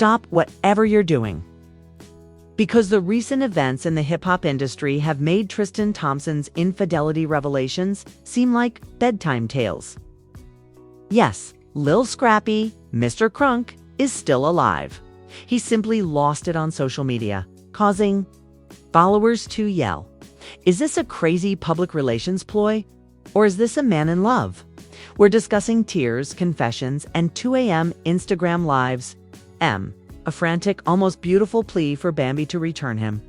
Stop whatever you're doing. Because the recent events in the hip-hop industry have made Tristan Thompson's infidelity revelations seem like bedtime tales. Yes, Lil Scrappy, Mr. Crunk, is still alive. He simply lost it on social media, causing followers to yell, "Is this a crazy public relations ploy? Or is this a man in love?" We're discussing tears, confessions, and 2 a.m. Instagram lives. A frantic, almost beautiful plea for Bambi to return him.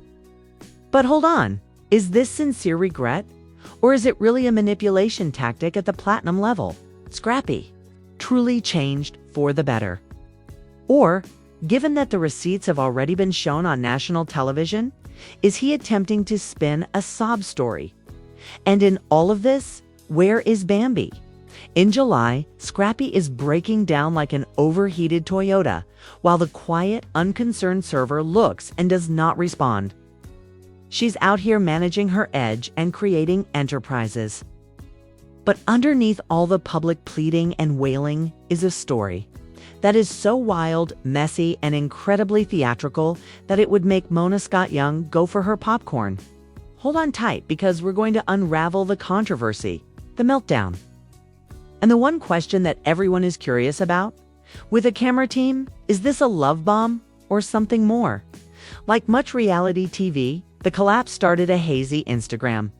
But hold on, is this sincere regret? Or is it really a manipulation tactic at the platinum level? Scrappy truly changed for the better. Or, given that the receipts have already been shown on national television, is he attempting to spin a sob story? And in all of this, where is Bambi? In July, Scrappy is breaking down like an overheated Toyota, while the quiet, unconcerned server looks and does not respond. She's out here managing her edge and creating enterprises. But underneath all the public pleading and wailing is a story that is so wild, messy, and incredibly theatrical that it would make Mona Scott Young go for her popcorn. Hold on tight, because we're going to unravel the controversy, the meltdown. And the one question that everyone is curious about, with a camera team, is this a love bomb or something more? Like much reality TV, the collapse started a hazy Instagram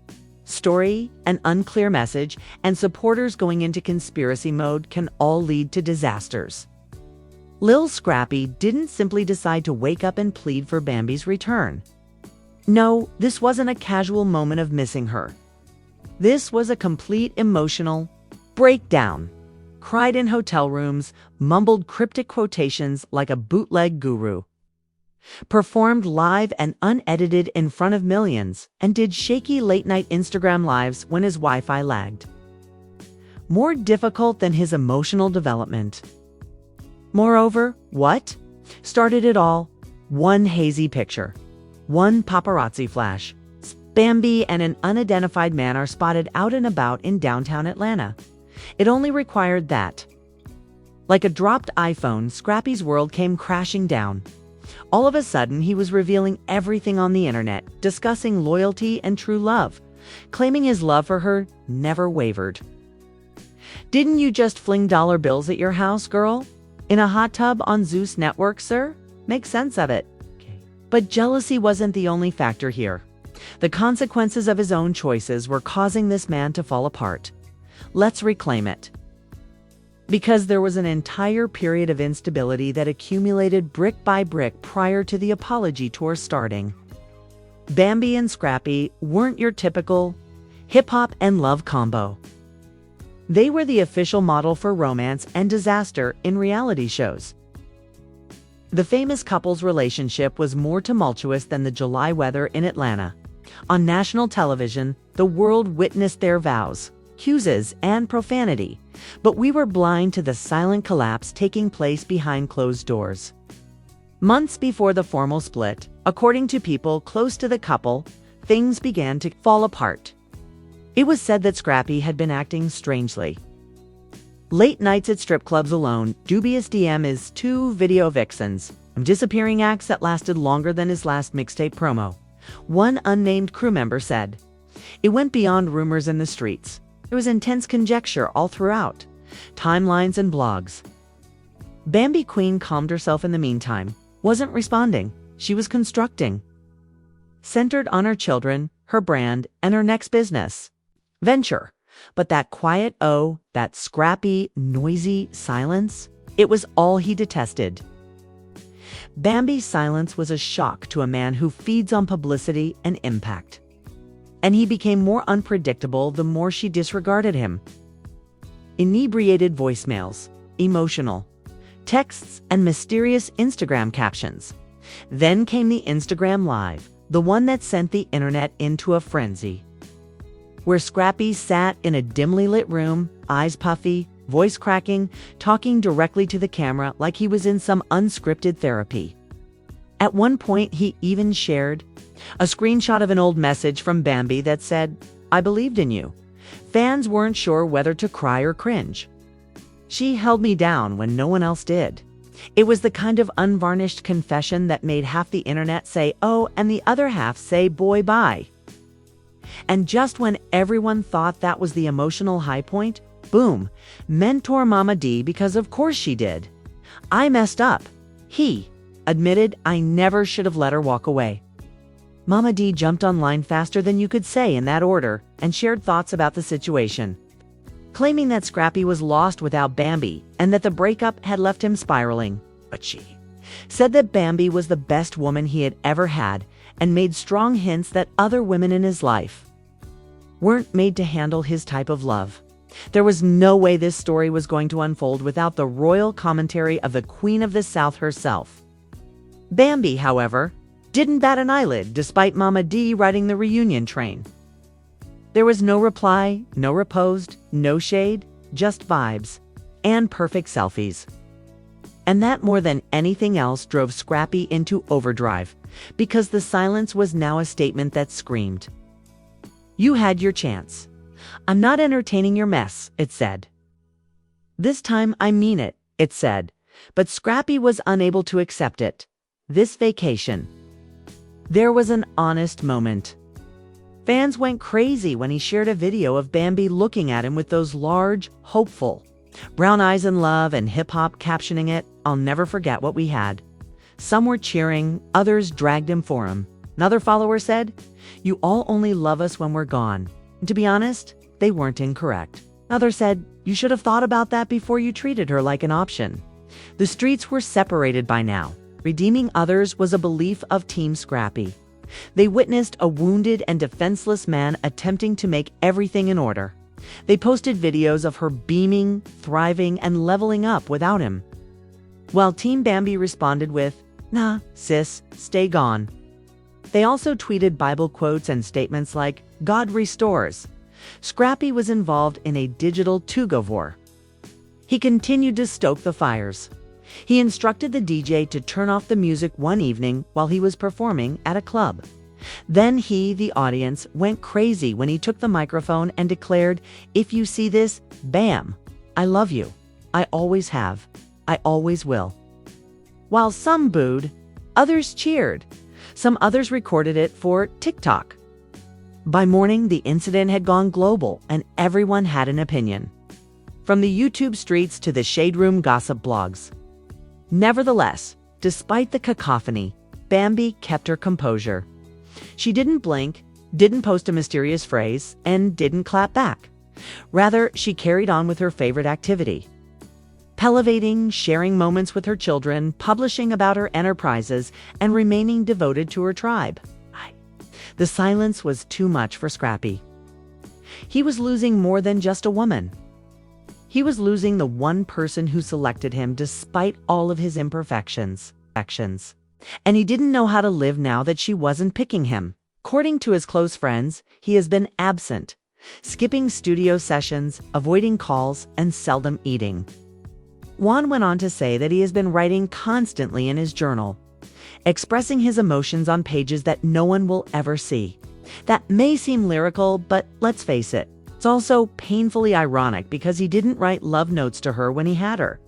story, an unclear message, and supporters going into conspiracy mode can all lead to disasters. Lil Scrappy didn't simply decide to wake up and plead for Bambi's return. No, this wasn't a casual moment of missing her. This was a complete emotional breakdown. Cried in hotel rooms, mumbled cryptic quotations like a bootleg guru. Performed live and unedited in front of millions, and did shaky late-night Instagram lives when his Wi-Fi lagged. More difficult than his emotional development. Moreover, what started it all? One hazy picture. One paparazzi flash. Bambi and an unidentified man are spotted out and about in downtown Atlanta. It only required that. Like a dropped iPhone, Scrappy's world came crashing down. All of a sudden, he was revealing everything on the internet, discussing loyalty and true love, claiming his love for her never wavered. Didn't you just fling dollar bills at your house, girl? In a hot tub on Zeus Network, sir? Make sense of it. But jealousy wasn't the only factor here. The consequences of his own choices were causing this man to fall apart. Let's reclaim it. Because there was an entire period of instability that accumulated brick by brick prior to the apology tour starting. Bambi and Scrappy weren't your typical hip-hop and love combo. They were the official model for romance and disaster in reality shows. The famous couple's relationship was more tumultuous than the July weather in Atlanta. On national television, the world witnessed their vows, accuses, and profanity, but we were blind to the silent collapse taking place behind closed doors. Months before the formal split, according to people close to the couple, things began to fall apart. It was said that Scrappy had been acting strangely. Late nights at strip clubs alone, dubious DMs, 2 video vixens, disappearing acts that lasted longer than his last mixtape promo. One unnamed crew member said, "It went beyond rumors in the streets. There was intense conjecture all throughout, timelines and blogs." Bambi Queen calmed herself in the meantime, wasn't responding, she was constructing. Centered on her children, her brand, and her next business venture. But that quiet that scrappy, noisy silence, it was all he detested. Bambi's silence was a shock to a man who feeds on publicity and impact. And he became more unpredictable the more she disregarded him. Inebriated voicemails, emotional texts, and mysterious Instagram captions. Then came the Instagram Live, the one that sent the internet into a frenzy. Where Scrappy sat in a dimly lit room, eyes puffy, voice cracking, talking directly to the camera like he was in some unscripted therapy. At one point, he even shared a screenshot of an old message from Bambi that said, "I believed in you." Fans weren't sure whether to cry or cringe. "She held me down when no one else did." It was the kind of unvarnished confession that made half the internet say, "Oh," and the other half say, "Boy, bye." And just when everyone thought that was the emotional high point, boom, mentor Mama D, because of course she did. "I messed up," he admitted. "I never should have let her walk away." Mama D jumped online faster than you could say in that order and shared thoughts about the situation, claiming that Scrappy was lost without Bambi and that the breakup had left him spiraling. But she said that Bambi was the best woman he had ever had and made strong hints that other women in his life weren't made to handle his type of love. There was no way this story was going to unfold without the royal commentary of the Queen of the South herself. Bambi, however, didn't bat an eyelid despite Mama D riding the reunion train. There was no reply, no reposed, no shade, just vibes and perfect selfies. And that more than anything else drove Scrappy into overdrive, because the silence was now a statement that screamed, "You had your chance. I'm not entertaining your mess," it said. "This time I mean it," it said, but Scrappy was unable to accept it. This vacation. There was an honest moment. Fans went crazy when he shared a video of Bambi looking at him with those large, hopeful brown eyes in love, and hip-hop captioning it, "I'll never forget what we had." Some were cheering, others dragged him for him. Another follower said, "You all only love us when we're gone." And to be honest, they weren't incorrect. Another said, "You should have thought about that before you treated her like an option." The streets were separated by now. Redeeming others was a belief of Team Scrappy. They witnessed a wounded and defenseless man attempting to make everything in order. They posted videos of her beaming, thriving, and leveling up without him, while Team Bambi responded with, "Nah, sis, stay gone." They also tweeted Bible quotes and statements like, "God restores." Scrappy was involved in a digital tug-of-war. He continued to stoke the fires. He instructed the DJ to turn off the music one evening while he was performing at a club. Then he, the audience, went crazy when he took the microphone and declared, "If you see this, bam, I love you. I always have. I always will." While some booed, others cheered. Some others recorded it for TikTok. By morning, the incident had gone global and everyone had an opinion, from the YouTube streets to the shade room gossip blogs. Nevertheless, despite the cacophony, Bambi kept her composure. She didn't blink, didn't post a mysterious phrase, and didn't clap back. Rather, she carried on with her favorite activity: elevating, sharing moments with her children, publishing about her enterprises, and remaining devoted to her tribe. The silence was too much for Scrappy. He was losing more than just a woman. He was losing the one person who selected him despite all of his imperfections. And he didn't know how to live now that she wasn't picking him. According to his close friends, he has been absent, skipping studio sessions, avoiding calls, and seldom eating. Juan went on to say that he has been writing constantly in his journal, expressing his emotions on pages that no one will ever see. That may seem lyrical, but let's face it, it's also painfully ironic because he didn't write love notes to her when he had her.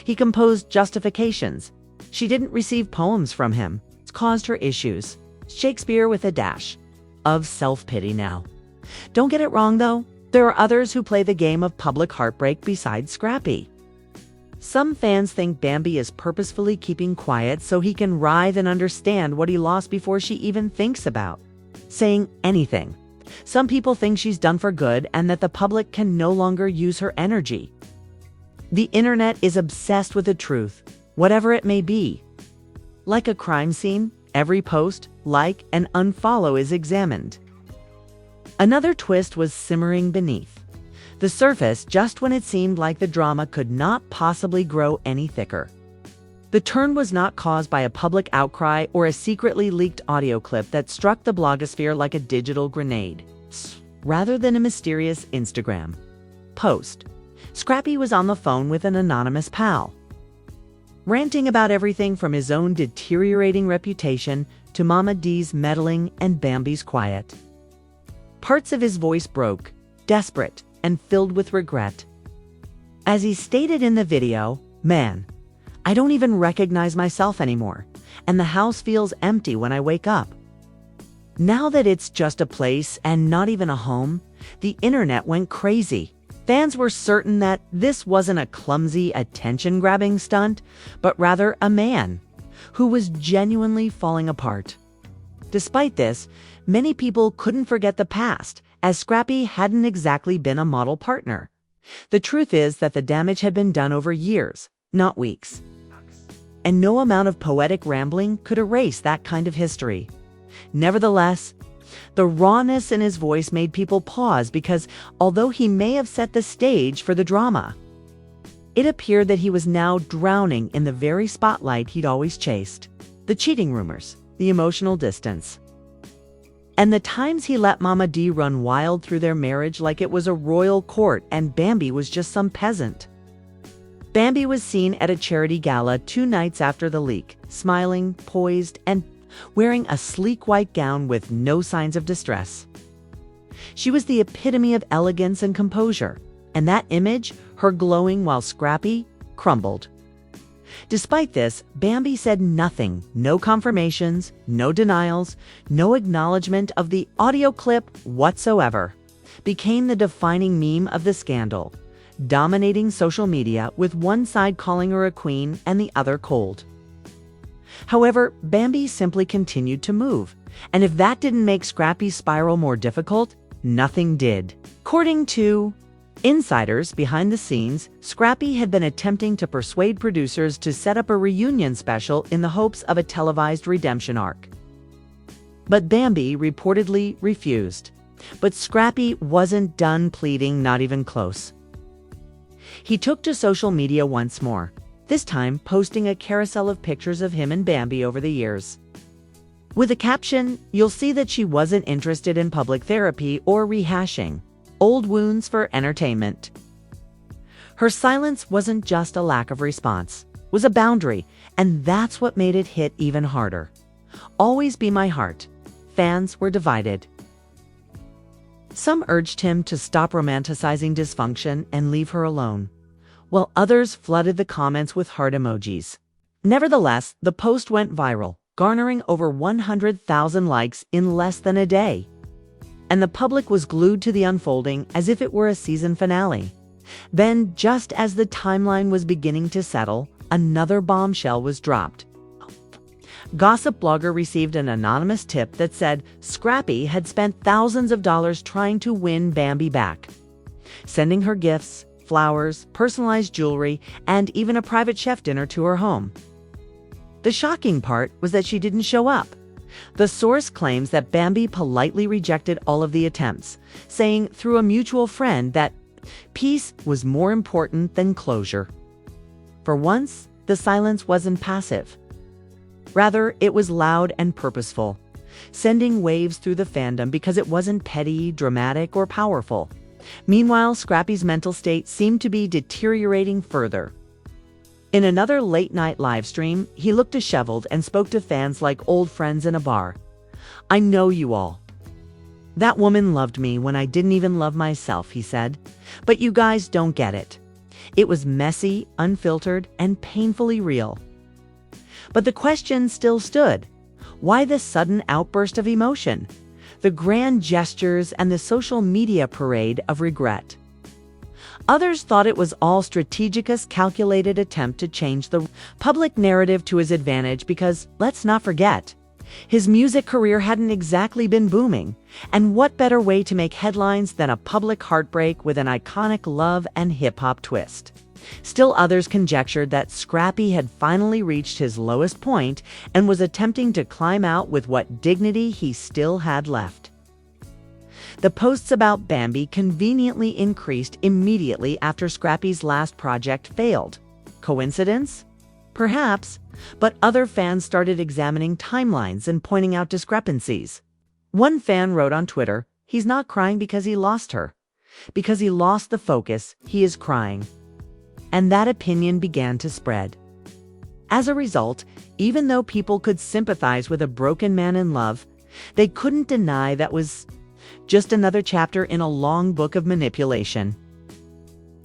He composed justifications. She didn't receive poems from him. It's caused her issues. Shakespeare with a dash of self-pity now. Don't get it wrong, though. There are others who play the game of public heartbreak besides Scrappy. Some fans think Bambi is purposefully keeping quiet so he can writhe and understand what he lost before she even thinks about saying anything. Some people think she's done for good and that the public can no longer use her energy. The internet is obsessed with the truth, whatever it may be. Like a crime scene, every post, like, and unfollow is examined. Another twist was simmering beneath the surface just when it seemed like the drama could not possibly grow any thicker. The turn was not caused by a public outcry or a secretly leaked audio clip that struck the blogosphere like a digital grenade. Rather than a mysterious Instagram post, Scrappy was on the phone with an anonymous pal, ranting about everything from his own deteriorating reputation to Mama D's meddling and Bambi's quiet. Parts of his voice broke, desperate and filled with regret. As he stated in the video, "Man, I don't even recognize myself anymore, and the house feels empty when I wake up. Now that it's just a place and not even a home, the internet went crazy. Fans were certain that this wasn't a clumsy, attention-grabbing stunt, but rather a man who was genuinely falling apart. Despite this, many people couldn't forget the past, as Scrappy hadn't exactly been a model partner. The truth is that the damage had been done over years, not weeks. And no amount of poetic rambling could erase that kind of history. Nevertheless, the rawness in his voice made people pause because, although he may have set the stage for the drama, it appeared that he was now drowning in the very spotlight he'd always chased. The cheating rumors, the emotional distance, and the times he let Mama D run wild through their marriage like it was a royal court and Bambi was just some peasant. Bambi was seen at a charity gala 2 nights after the leak, smiling, poised, and wearing a sleek white gown with no signs of distress. She was the epitome of elegance and composure, and that image, her glowing while Scrappy, crumbled. Despite this, Bambi said nothing, no confirmations, no denials, no acknowledgement of the audio clip whatsoever. Became the defining meme of the scandal, dominating social media with one side calling her a queen and the other cold. However, Bambi simply continued to move, and if that didn't make Scrappy's spiral more difficult, nothing did. According to insiders behind the scenes, Scrappy had been attempting to persuade producers to set up a reunion special in the hopes of a televised redemption arc. But Bambi reportedly refused. But Scrappy wasn't done pleading, not even close. He took to social media once more, this time posting a carousel of pictures of him and Bambi over the years. With a caption, "You'll see that she wasn't interested in public therapy or rehashing old wounds for entertainment." Her silence wasn't just a lack of response, it was a boundary, and that's what made it hit even harder. Always be my heart. Fans were divided. Some urged him to stop romanticizing dysfunction and leave her alone, while others flooded the comments with heart emojis. Nevertheless, the post went viral, garnering over 100,000 likes in less than a day. And the public was glued to the unfolding as if it were a season finale. Then, just as the timeline was beginning to settle, another bombshell was dropped. Gossip blogger received an anonymous tip that said Scrappy had spent thousands of dollars trying to win Bambi back, sending her gifts, flowers, personalized jewelry, and even a private chef dinner to her home. The shocking part was that she didn't show up. The source claims that Bambi politely rejected all of the attempts, saying through a mutual friend that peace was more important than closure. For once, the silence wasn't passive. Rather, it was loud and purposeful, sending waves through the fandom because it wasn't petty, dramatic, or powerful. Meanwhile, Scrappy's mental state seemed to be deteriorating further. In another late-night live stream, he looked disheveled and spoke to fans like old friends in a bar. "I know you all. That woman loved me when I didn't even love myself," he said. "But you guys don't get it. It was messy, unfiltered, and painfully real." But the question still stood. Why this sudden outburst of emotion? The grand gestures and the social media parade of regret? Others thought it was all Strategicus' calculated attempt to change the public narrative to his advantage because, let's not forget, his music career hadn't exactly been booming, and what better way to make headlines than a public heartbreak with an iconic love and hip-hop twist? Still others conjectured that Scrappy had finally reached his lowest point and was attempting to climb out with what dignity he still had left. The posts about Bambi conveniently increased immediately after Scrappy's last project failed. Coincidence? Perhaps, but other fans started examining timelines and pointing out discrepancies. One fan wrote on Twitter, "He's not crying because he lost her. Because he lost the focus, he is crying." And that opinion began to spread. As a result, even though people could sympathize with a broken man in love, they couldn't deny that was just another chapter in a long book of manipulation.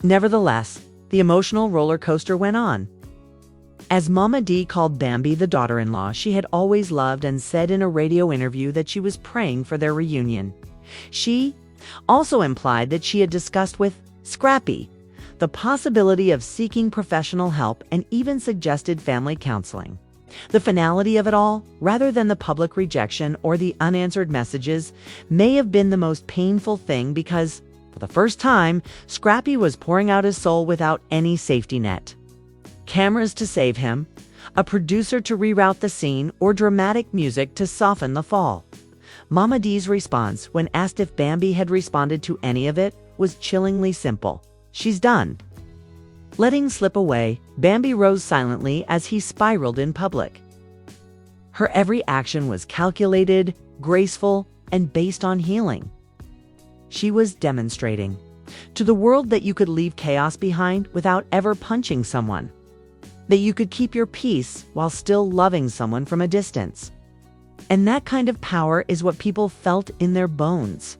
Nevertheless, the emotional roller coaster went on. As Mama D called Bambi the daughter-in-law she had always loved and said in a radio interview that she was praying for their reunion. She also implied that she had discussed with Scrappy the possibility of seeking professional help and even suggested family counseling. The finality of it all, rather than the public rejection or the unanswered messages, may have been the most painful thing because, for the first time, Scrappy was pouring out his soul without any safety net. Cameras to save him, a producer to reroute the scene, or dramatic music to soften the fall. Mama D's response, when asked if Bambi had responded to any of it, was chillingly simple. She's done. Letting slip away, Bambi rose silently as he spiraled in public. Her every action was calculated, graceful, and based on healing. She was demonstrating to the world that you could leave chaos behind without ever punching someone, that you could keep your peace while still loving someone from a distance. And that kind of power is what people felt in their bones.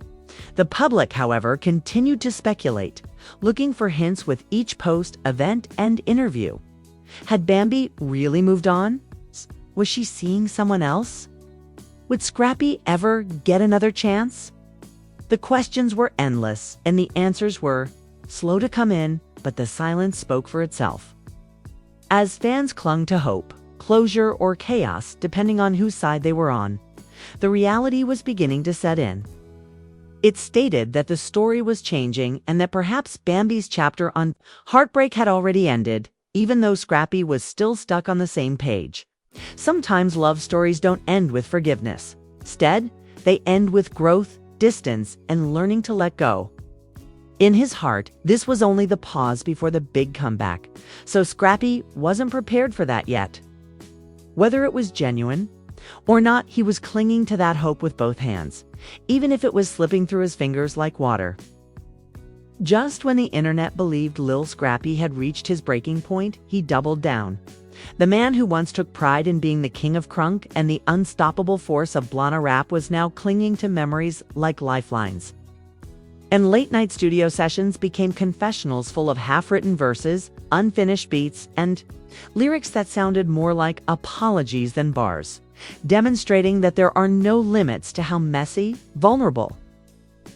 The public, however, continued to speculate, looking for hints with each post, event, and interview. Had Bambi really moved on? Was she seeing someone else? Would Scrappy ever get another chance? The questions were endless, and the answers were slow to come in, but the silence spoke for itself. As fans clung to hope, closure, or chaos, depending on whose side they were on, the reality was beginning to set in. It stated that the story was changing and that perhaps Bambi's chapter on heartbreak had already ended, even though Scrappy was still stuck on the same page. Sometimes love stories don't end with forgiveness. Instead, they end with growth, distance, and learning to let go. In his heart, this was only the pause before the big comeback, so Scrappy wasn't prepared for that yet. Whether it was genuine or not, he was clinging to that hope with both hands, even if it was slipping through his fingers like water. Just when the internet believed Lil Scrappy had reached his breaking point, he doubled down. The man who once took pride in being the king of crunk and the unstoppable force of Blana rap was now clinging to memories like lifelines. And late-night studio sessions became confessionals full of half-written verses, unfinished beats, and lyrics that sounded more like apologies than bars, demonstrating that there are no limits to how messy, vulnerable,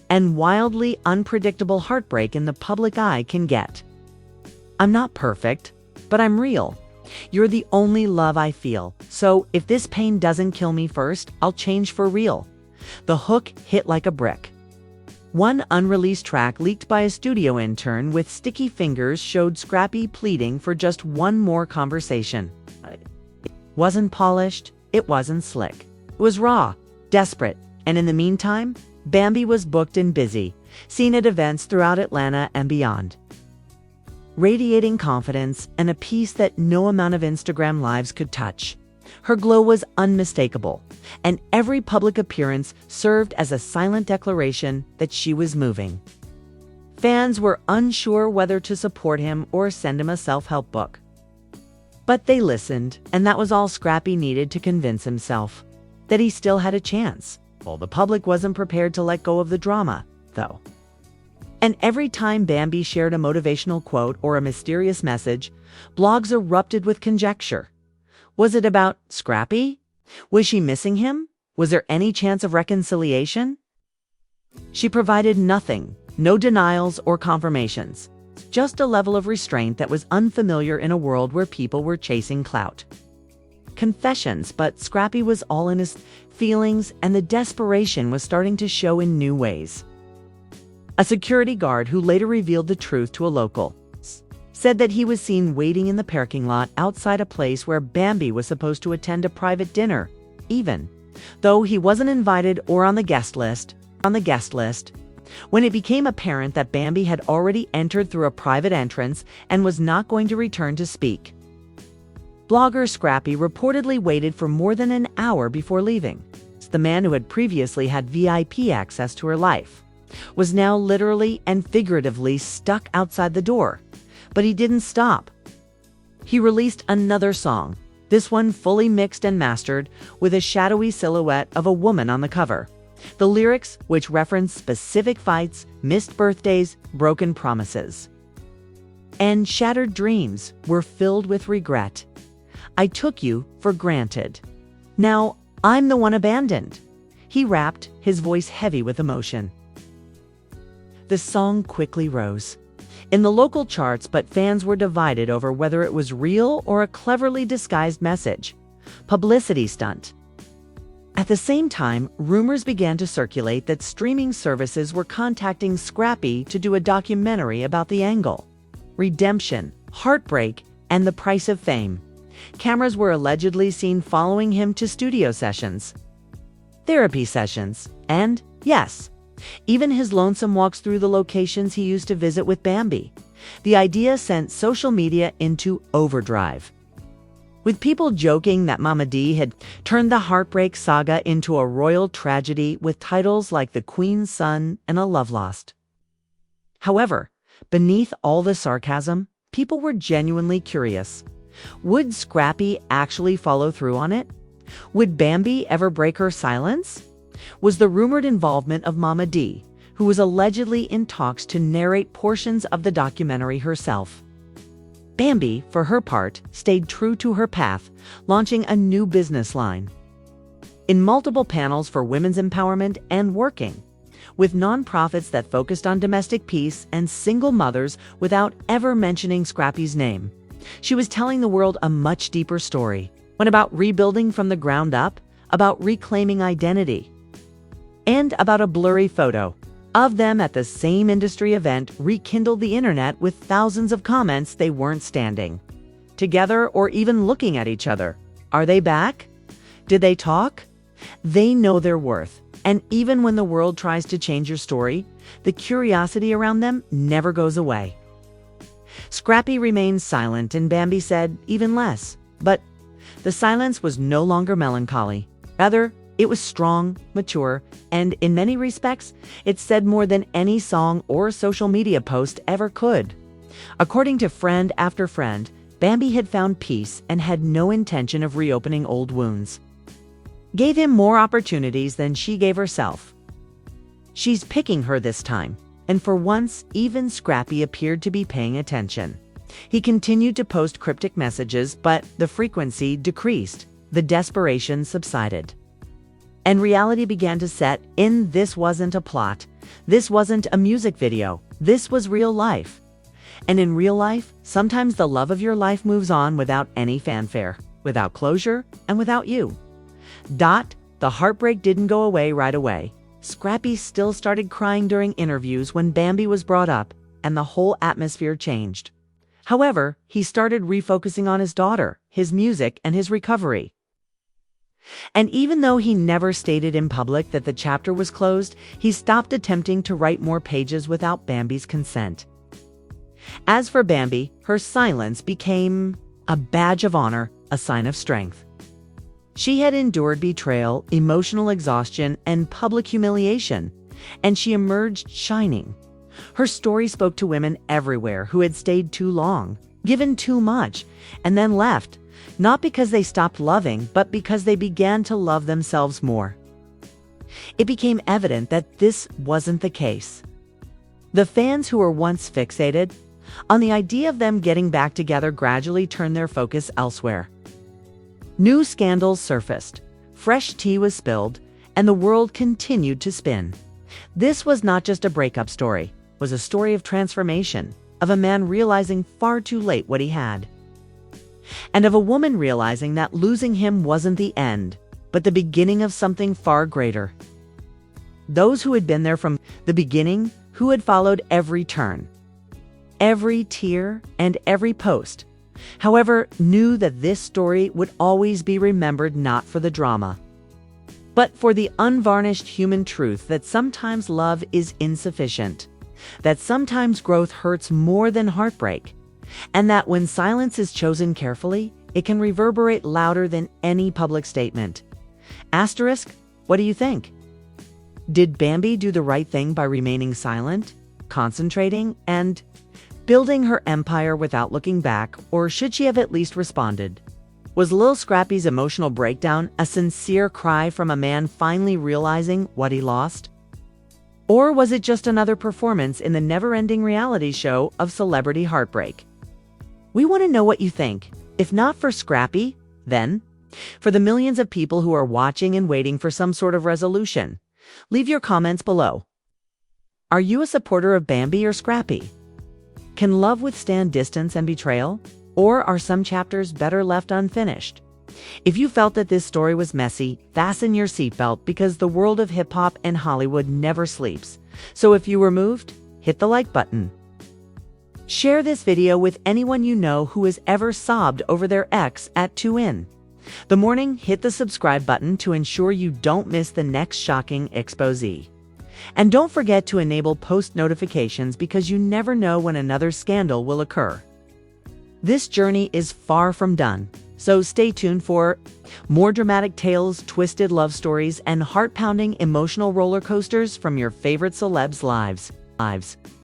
and wildly unpredictable heartbreak in the public eye can get. I'm not perfect, but I'm real. You're the only love I feel, so if this pain doesn't kill me first, I'll change for real. The hook hit like a brick. One unreleased track leaked by a studio intern with sticky fingers showed Scrappy pleading for just one more conversation. It wasn't polished, it wasn't slick. It was raw, desperate, and in the meantime, Bambi was booked and busy, seen at events throughout Atlanta and beyond. Radiating confidence and a peace that no amount of Instagram lives could touch. Her glow was unmistakable, and every public appearance served as a silent declaration that she was moving. Fans were unsure whether to support him or send him a self-help book. But they listened, and that was all Scrappy needed to convince himself that he still had a chance. Well, the public wasn't prepared to let go of the drama, though. And every time Bambi shared a motivational quote or a mysterious message, blogs erupted with conjecture. Was it about Scrappy? Was she missing him? Was there any chance of reconciliation? She provided nothing, no denials or confirmations, just a level of restraint that was unfamiliar in a world where people were chasing clout. Confessions, but Scrappy was all in his feelings, and the desperation was starting to show in new ways. A security guard who later revealed the truth to a local said that he was seen waiting in the parking lot outside a place where Bambi was supposed to attend a private dinner, even though he wasn't invited or on the guest list. When it became apparent that Bambi had already entered through a private entrance and was not going to return to speak, blogger Scrappy reportedly waited for more than an hour before leaving. The man who had previously had VIP access to her life was now literally and figuratively stuck outside the door. But he didn't stop. He released another song, this one fully mixed and mastered, with a shadowy silhouette of a woman on the cover. The lyrics, which reference specific fights, missed birthdays, broken promises, and shattered dreams, were filled with regret. I took you for granted. Now I'm the one abandoned," he rapped, his voice heavy with emotion. The song quickly rose in the local charts, but fans were divided over whether it was real or a cleverly disguised message. Publicity stunt. At the same time, rumors began to circulate that streaming services were contacting Scrappy to do a documentary about the angle, redemption, heartbreak, and the price of fame. Cameras were allegedly seen following him to studio sessions, therapy sessions, and, yes, even his lonesome walks through the locations he used to visit with Bambi. The idea sent social media into overdrive, with people joking that Mama D had turned the heartbreak saga into a royal tragedy with titles like The Queen's Son and A Love Lost. However, beneath all the sarcasm, people were genuinely curious. Would Scrappy actually follow through on it? Would Bambi ever break her silence? Was the rumored involvement of Mama D, who was allegedly in talks to narrate portions of the documentary herself? Bambi, for her part, stayed true to her path, launching a new business line in multiple panels for women's empowerment and working with nonprofits that focused on domestic peace and single mothers without ever mentioning Scrappy's name. She was telling the world a much deeper story, one about rebuilding from the ground up, about reclaiming identity, and about a blurry photo of them at the same industry event rekindled the internet with thousands of comments they weren't standing together or even looking at each other. Are they back? Did they talk? They know their worth, and even when the world tries to change your story, the curiosity around them never goes away. Scrappy remained silent, and Bambi said even less. But the silence was no longer melancholy. Rather, it was strong, mature, and in many respects, it said more than any song or social media post ever could. According to friend after friend, Bambi had found peace and had no intention of reopening old wounds. Gave him more opportunities than she gave herself. She's picking her this time, and for once, even Scrappy appeared to be paying attention. He continued to post cryptic messages, but the frequency decreased. The desperation subsided. And reality began to set in. This wasn't a plot. This wasn't a music video. This was real life. And in real life, sometimes the love of your life moves on without any fanfare, without closure, and without you. The heartbreak didn't go away right away. Scrappy still started crying during interviews when Bambi was brought up, and the whole atmosphere changed. However, he started refocusing on his daughter, his music, and his recovery. And even though he never stated in public that the chapter was closed, he stopped attempting to write more pages without Bambi's consent. As for Bambi, her silence became a badge of honor, a sign of strength. She had endured betrayal, emotional exhaustion, and public humiliation, and she emerged shining. Her story spoke to women everywhere who had stayed too long, given too much, and then left, not because they stopped loving, but because they began to love themselves more. It became evident that this wasn't the case. The fans who were once fixated on the idea of them getting back together gradually turned their focus elsewhere. New scandals surfaced, fresh tea was spilled, and the world continued to spin. This was not just a breakup story, it was a story of transformation, of a man realizing far too late what he had, and of a woman realizing that losing him wasn't the end, but the beginning of something far greater. Those who had been there from the beginning, who had followed every turn, every tear, and every post, however, knew that this story would always be remembered not for the drama, but for the unvarnished human truth that sometimes love is insufficient, that sometimes growth hurts more than heartbreak, and that when silence is chosen carefully, it can reverberate louder than any public statement. Asterisk, what do you think? Did Bambi do the right thing by remaining silent, concentrating, and building her empire without looking back, or should she have at least responded? Was Lil Scrappy's emotional breakdown a sincere cry from a man finally realizing what he lost? Or was it just another performance in the never-ending reality show of celebrity heartbreak? We want to know what you think. If not for Scrappy, Then, for the millions of people who are watching and waiting for some sort of resolution, leave your comments below. Are you a supporter of Bambi or Scrappy? Can love withstand distance and betrayal? Or are some chapters better left unfinished? If you felt that this story was messy, fasten your seatbelt because the world of hip-hop and Hollywood never sleeps. So if you were moved, hit the like button. Share this video with anyone you know who has ever sobbed over their ex at 2 The morning, hit the subscribe button to ensure you don't miss the next shocking expose. And don't forget to enable post notifications because you never know when another scandal will occur. This journey is far from done, so stay tuned for more dramatic tales, twisted love stories, and heart-pounding emotional roller coasters from your favorite celebs' lives.